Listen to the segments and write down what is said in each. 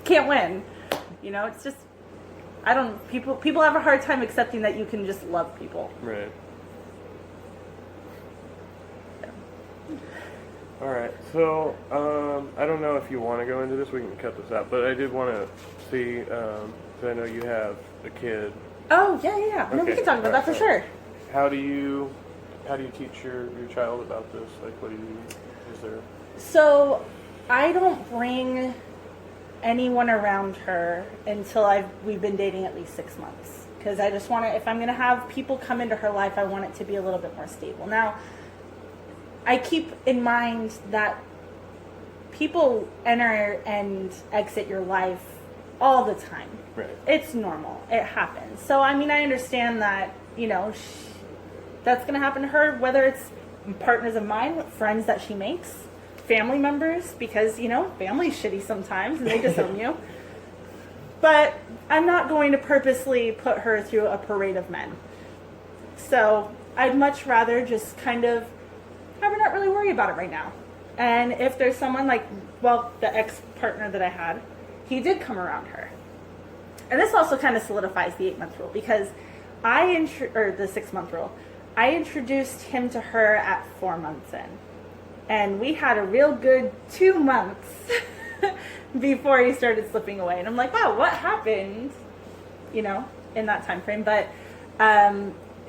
can't win. It's just, people have a hard time accepting that you can just love people. Right. All right, so I don't know if you want to go into this. We can cut this out, but I did want to see. Because I know you have a kid. Oh yeah. No, we can talk about that for sure. How do you teach your child about this? Like, is there? So, I don't bring anyone around her until we've been dating at least 6 months, because I just want to. If I'm going to have people come into her life, I want it to be a little bit more stable. Now, I keep in mind that people enter and exit your life all the time. Right. It's normal. It happens. So, I mean, I understand that, that's going to happen to her, whether it's partners of mine, friends that she makes, family members, because, family's shitty sometimes and they disown you. But I'm not going to purposely put her through a parade of men. So, I'd much rather just kind of have her not really worry about it right now. And if there's someone the ex-partner that I had, he did come around her. And this also kind of solidifies the 8-month rule, because or the 6-month rule. I introduced him to her at 4 months in. And we had a real good 2 months before he started slipping away. And I'm like, wow, what happened, in that time frame. But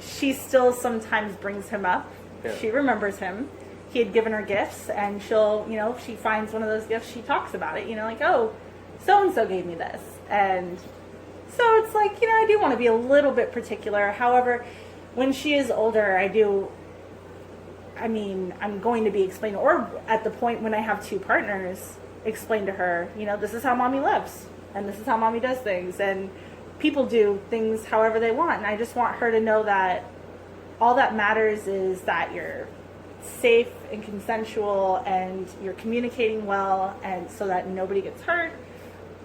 she still sometimes brings him up. Yeah. She remembers him. He had given her gifts, and she'll, if she finds one of those gifts, she talks about it, like, oh, so-and-so gave me this. And so it's like, I do want to be a little bit particular. However, when she is older, I'm going to be explaining, or at the point when I have 2 partners, explain to her, this is how mommy lives, and this is how mommy does things, and people do things however they want. And I just want her to know that all that matters is that you're safe and consensual, and you're communicating well, and so that nobody gets hurt,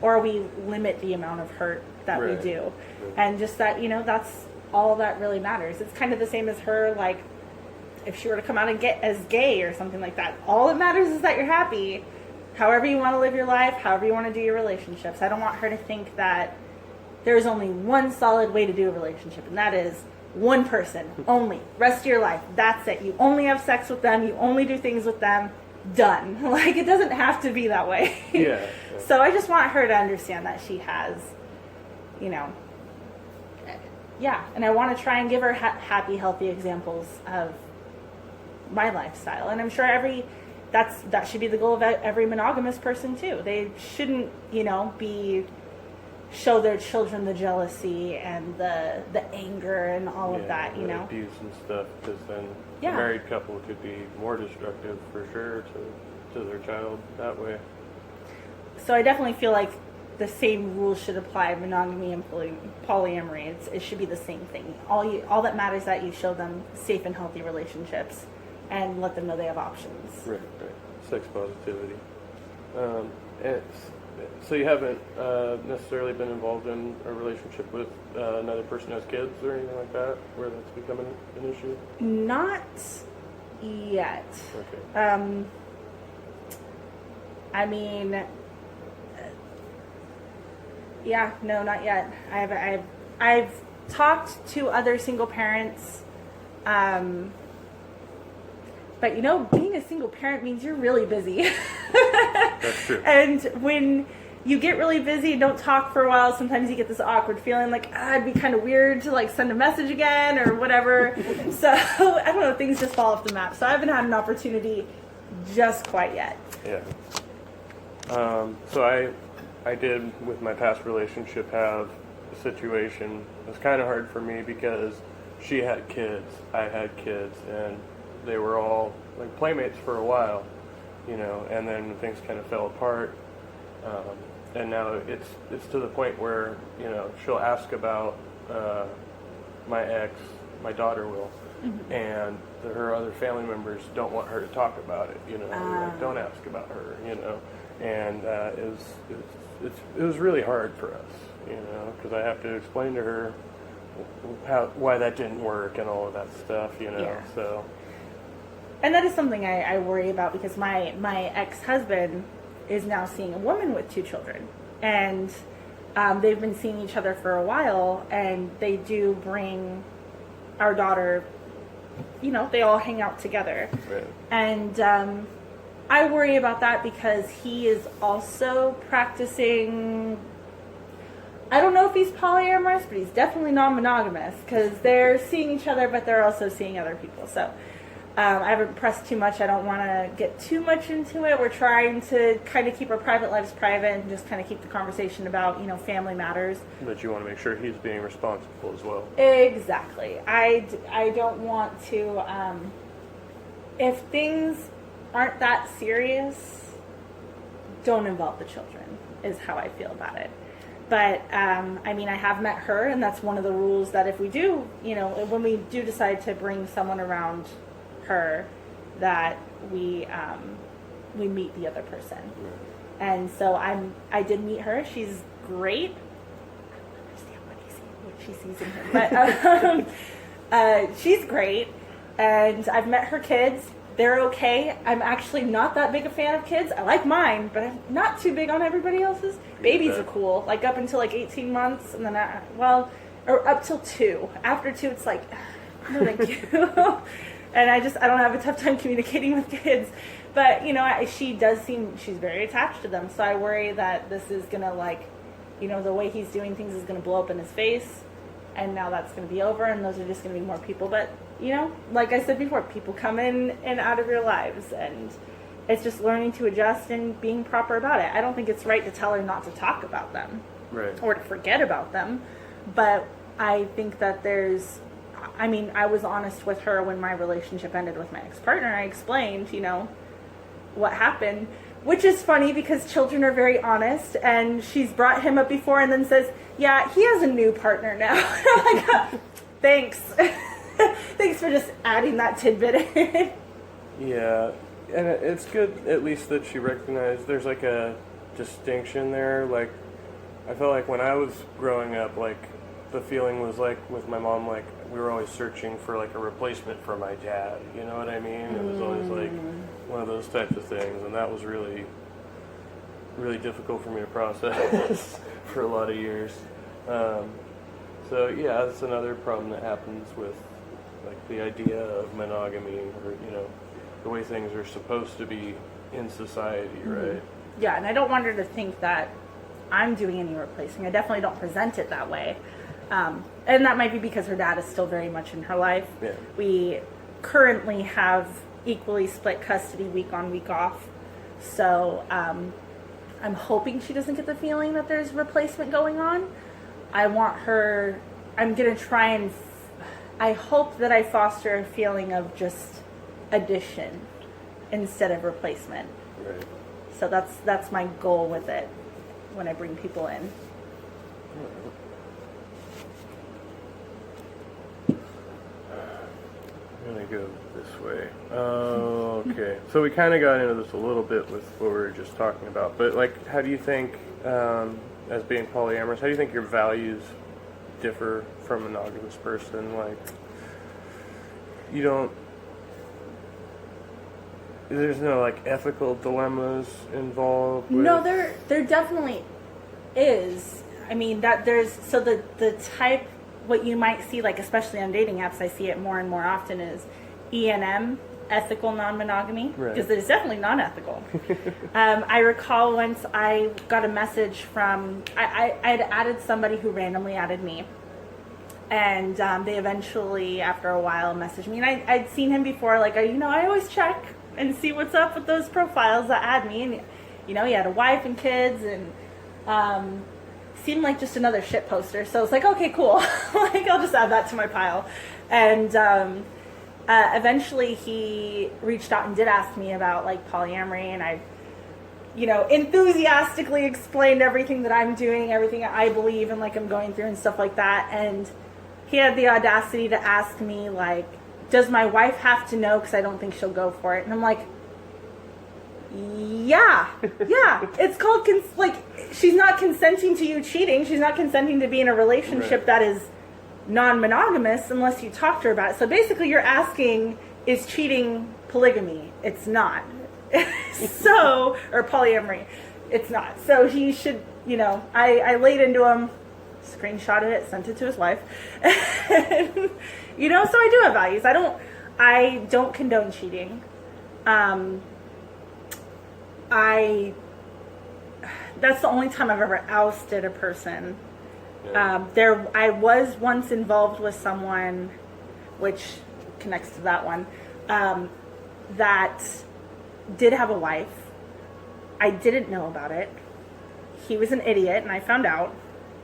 or we limit the amount of hurt that we do. Right. And just that, that's all that really matters. It's kind of the same as her, like, if she were to come out and get as gay or something like that, all that matters is that you're happy, however you want to live your life, however you want to do your relationships. I don't want her to think that there's only one solid way to do a relationship, and that is one person only, rest of your life, that's it. You only have sex with them, you only do things with them, done. Like, it doesn't have to be that way. Yeah. So I just want her to understand that she has, and I want to try and give her happy, healthy examples of my lifestyle. And I'm sure that should be the goal of every monogamous person too. They shouldn't, show their children the jealousy and the anger and all of that, abuse and stuff, because then a married couple could be more destructive for sure to their child that way. So I definitely feel like the same rules should apply monogamy and polyamory. It should be the same thing. All that matters is that you show them safe and healthy relationships and let them know they have options. Right. Sex positivity. So you haven't necessarily been involved in a relationship with another person who has kids or anything like that, where that's becoming an issue? Not yet. Okay. No, not yet. I've talked to other single parents, but being a single parent means you're really busy. That's true. And when you get really busy and don't talk for a while, sometimes you get this awkward feeling like, it'd be kind of weird to send a message again or whatever. So I don't know, things just fall off the map. So I haven't had an opportunity just quite yet. Yeah. So I did, with my past relationship, have a situation. It was kind of hard for me because she had kids, I had kids, and they were all like playmates for a while, and then things kind of fell apart. And now it's to the point where, she'll ask about my ex, my daughter will, mm-hmm. and her other family members don't want her to talk about it, like, don't ask about her, and it was really hard for us, because I have to explain to her why that didn't work and all of that stuff, so. And that is something I worry about, because my ex-husband is now seeing a woman with 2 children. and they've been seeing each other for a while, and they do bring our daughter, you know, they all hang out together. Right. And I worry about that because he is also practicing, I don't know if he's polyamorous, but he's definitely non-monogamous because they're seeing each other, but they're also seeing other people. So I haven't pressed too much. I don't want to get too much into it. We're trying to kind of keep our private lives private and just kind of keep the conversation about, you know, family matters. But you want to make sure he's being responsible as well. Exactly. I don't want to, if things aren't that serious, don't involve the children, is how I feel about it. But, I mean, I have met her, and that's one of the rules that if we do, you know, when we do decide to bring someone around her, that we meet the other person. Yeah. And so I did meet her. She's great. I don't understand what she sees in him, but she's great. And I've met her kids. They're okay. I'm actually not that big a fan of kids. I like mine, but I'm not too big on everybody else's. Babies are cool, like up until like 18 months, and then or up till 2. After 2, it's like, no, thank you. And I don't have a tough time communicating with kids. But, you know, she does seem, she's very attached to them. So I worry that this is going to, like, you know, the way he's doing things is going to blow up in his face. And now that's going to be over, and those are just going to be more people. But, you know, like I said before, people come in and out of your lives. And it's just learning to adjust and being proper about it. I don't think it's right to tell her not to talk about them. Right. Or to forget about them. But I think that I mean, I was honest with her when my relationship ended with my ex-partner. I explained, you know, what happened, which is funny because children are very honest, and she's brought him up before and then says, yeah, he has a new partner now. I'm like, oh, thanks. Thanks for just adding that tidbit in. Yeah, and it's good at least that she recognized there's like a distinction there. Like, I felt like when I was growing up, like, the feeling was like with my mom, like we were always searching for like a replacement for my dad. You know what I mean? It was always like one of those types of things, and that was really, really difficult for me to process for a lot of years. So yeah, that's another problem that happens with like the idea of monogamy, or you know, the way things are supposed to be in society, right? Yeah, and I don't want her to think that I'm doing any replacing. I definitely don't present it that way. And that might be because her dad is still very much in her life. Yeah. We currently have equally split custody, week on, week off. So I'm hoping she doesn't get the feeling that there's replacement going on. I'm going to try and, I hope that I foster a feeling of just addition instead of replacement. Right. So that's my goal with it when I bring people in. I'm going to go this way. Okay. So we kind of got into this a little bit with what we were just talking about. But, like, how do you think, as being polyamorous, how do you think your values differ from a monogamous person? Like, you don't... There's no, like, ethical dilemmas involved with... No, there definitely is. I mean, that there's... So the type... What you might see, like especially on dating apps, I see it more and more often, is E&M, ethical non-monogamy, because it's definitely non-ethical. I recall once I got a message from, I had added somebody who randomly added me, and they eventually, after a while, messaged me, and I'd seen him before, like, you know, I always check and see what's up with those profiles that add me, and, you know, he had a wife and kids, and, seemed like just another shit poster, so it's like, okay, cool. Like, I'll just add that to my pile. And eventually he reached out and did ask me about like polyamory, and I, you know, enthusiastically explained everything that I'm doing, everything I believe and like I'm going through and stuff like that. And he had the audacity to ask me, like, does my wife have to know, because I don't think she'll go for it? And I'm like, yeah, it's called, like, she's not consenting to you cheating. She's not consenting to be in a relationship that is non-monogamous unless you talk to her about it. So basically you're asking, is cheating polygamy? It's not. So, or polyamory. It's not. So he should, I laid into him, screenshotted it, sent it to his wife. And, so I do have values. I don't condone cheating. That's the only time I've ever ousted a person. Yeah. I was once involved with someone, which connects to that one, that did have a wife. I didn't know about it. He was an idiot, and I found out,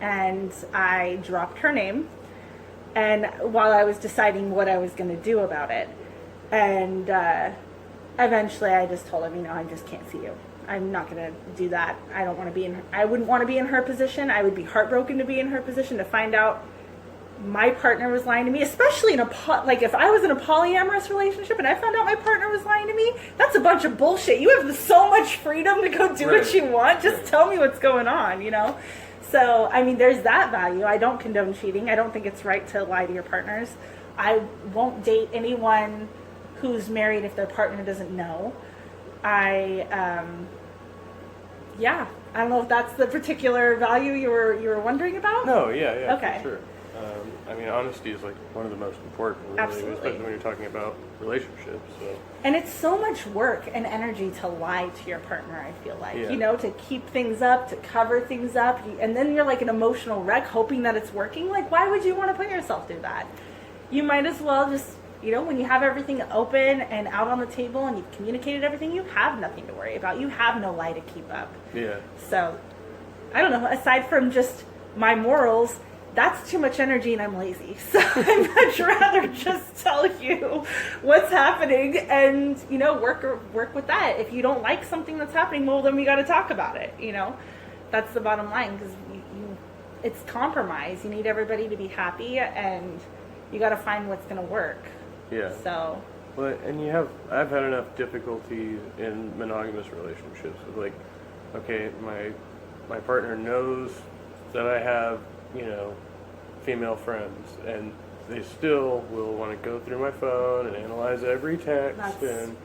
and I dropped her name, and while I was deciding what I was going to do about it, and eventually I just told him, I just can't see you. I'm not going to do that. I wouldn't want to be in her position. I would be heartbroken to be in her position, to find out my partner was lying to me, especially if I was in a polyamorous relationship and I found out my partner was lying to me. That's a bunch of bullshit. You have so much freedom to go do what you want. Just tell me what's going on, So, there's that value. I don't condone cheating. I don't think it's right to lie to your partners. I won't date anyone who's married if their partner doesn't know. I don't know if that's the particular value you were wondering about. No, yeah, okay. For sure. Honesty is one of the most important, really, Absolutely. Especially when you're talking about relationships. So. And it's so much work and energy to lie to your partner, I feel like. Yeah. To keep things up, to cover things up, and then you're like an emotional wreck hoping that it's working. Why would you want to put yourself through that? You might as well just, when you have everything open and out on the table and you've communicated everything, you have nothing to worry about. You have no lie to keep up. Yeah. So, I don't know, aside from just my morals, that's too much energy and I'm lazy. So I'd much rather just tell you what's happening and, work with that. If you don't like something that's happening, well, then we got to talk about it, That's the bottom line, because it's compromise. You need everybody to be happy, and you got to find what's going to work. Yeah. So. Well, and I've had enough difficulty in monogamous relationships with okay, my partner knows that I have, female friends, and they still will want to go through my phone and analyze every text, and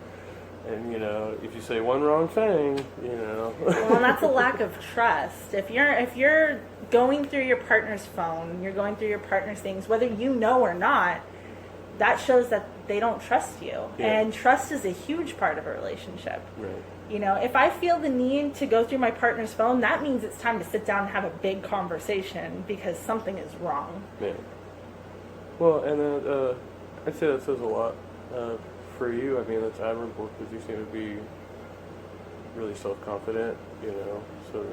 if you say one wrong thing, Well, and that's a lack of trust. If you're going through your partner's phone, you're going through your partner's things, whether you know or not, that shows that they don't trust you. Yeah. And trust is a huge part of a relationship. Right. If I feel the need to go through my partner's phone, that means it's time to sit down and have a big conversation, because something is wrong. Yeah. Well, and then I'd say that says a lot for you. That's admirable, because you seem to be really self-confident, so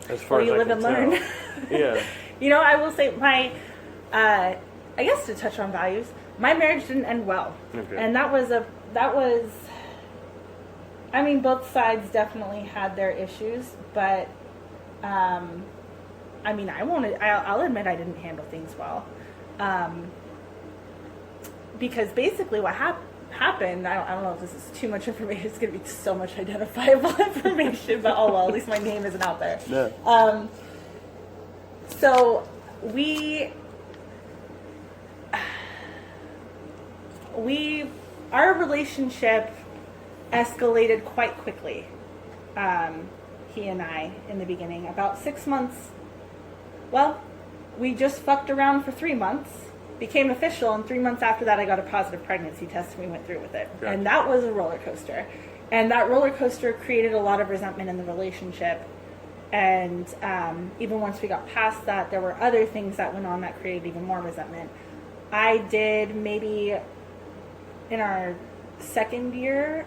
as far as you I live can and learn. Yeah. I will say I guess to touch on values, my marriage didn't end well. Okay. And that was both sides definitely had their issues, but I'll admit I didn't handle things well. Because basically what happened, I don't know if this is too much information, it's going to be so much identifiable information, but oh well, at least my name isn't out there. Yeah. So our relationship escalated quite quickly. He and I, in the beginning, about 6 months. Well, we just fucked around for 3 months, became official, and 3 months after that I got a positive pregnancy test and we went through with it. Gotcha. And that was a roller coaster. And that roller coaster created a lot of resentment in the relationship. And even once we got past that, there were other things that went on that created even more resentment. I did maybe in our second or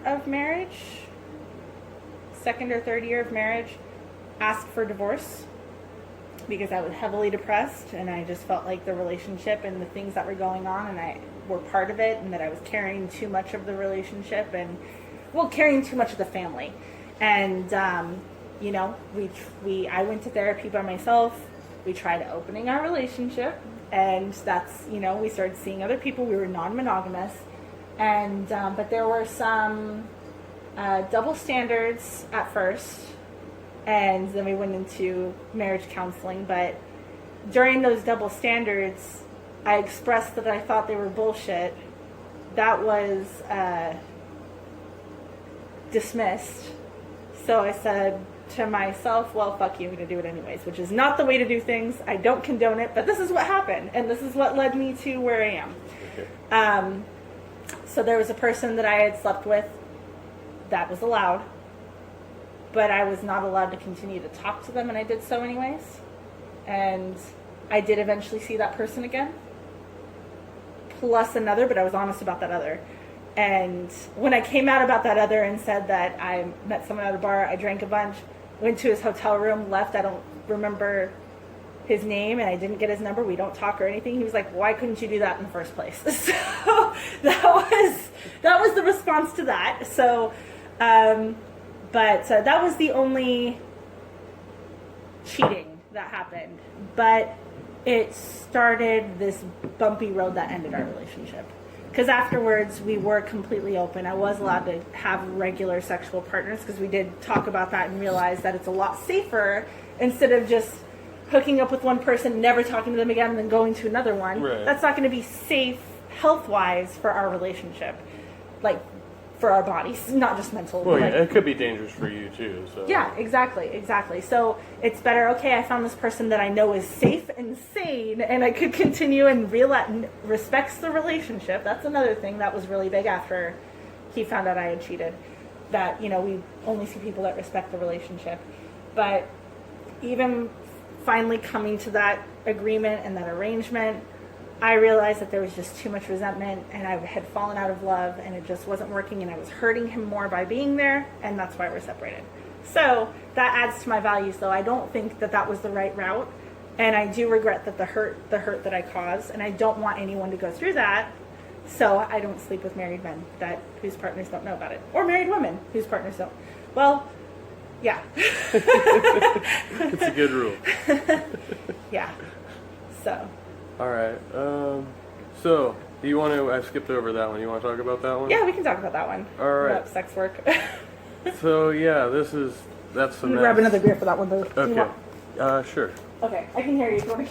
third year of marriage, ask for divorce, because I was heavily depressed and I just felt like the relationship and the things that were going on and I were part of it, and that I was carrying too much of the relationship and carrying too much of the family. And I went to therapy by myself. We tried opening our relationship, and that's, we started seeing other people. We were non-monogamous, and but there were some double standards at first, and then we went into marriage counseling. But during those double standards, I expressed that I thought they were bullshit. That was dismissed. So I said to myself, well, fuck you, I'm going to do it anyways, which is not the way to do things. I don't condone it, but this is what happened, and this is what led me to where I am. Okay. So there was a person that I had slept with that was allowed, but I was not allowed to continue to talk to them, and I did so anyways. And I did eventually see that person again, plus another, but I was honest about that other. And when I came out about that other and said that I met someone at a bar, I drank a bunch, went to his hotel room, left, I don't remember his name, and I didn't get his number, we don't talk or anything. He was like, why couldn't you do that in the first place? So that was the response to that. So, but that was the only cheating that happened. But it started this bumpy road that ended our relationship. Because afterwards, we were completely open. I was allowed to have regular sexual partners because we did talk about that and realize that it's a lot safer instead of just hooking up with one person, never talking to them again, and then going to another one. Right. That's not going to be safe health-wise for our relationship. Like, for our bodies, not just mental. Well, yeah, it could be dangerous for you too. So. Yeah, exactly. So it's better, okay, I found this person that I know is safe and sane, and I could continue and respects the relationship. That's another thing that was really big after he found out I had cheated. That, we only see people that respect the relationship. But even finally coming to that agreement and that arrangement, I realized that there was just too much resentment, and I had fallen out of love, and it just wasn't working, and I was hurting him more by being there, and that's why we're separated. So that adds to my values, though. I don't think that that was the right route, and I do regret that the hurt that I caused, and I don't want anyone to go through that. So I don't sleep with married men whose partners don't know about it, or married women whose partners don't. Well, yeah. It's a good rule. Yeah. So. All right. So, do you want to? I skipped over that one. You want to talk about that one? Yeah, we can talk about that one. All right. About sex work. So yeah, that's the. Grab another beer for that one, though. Okay. Sure. Okay, I can hear you.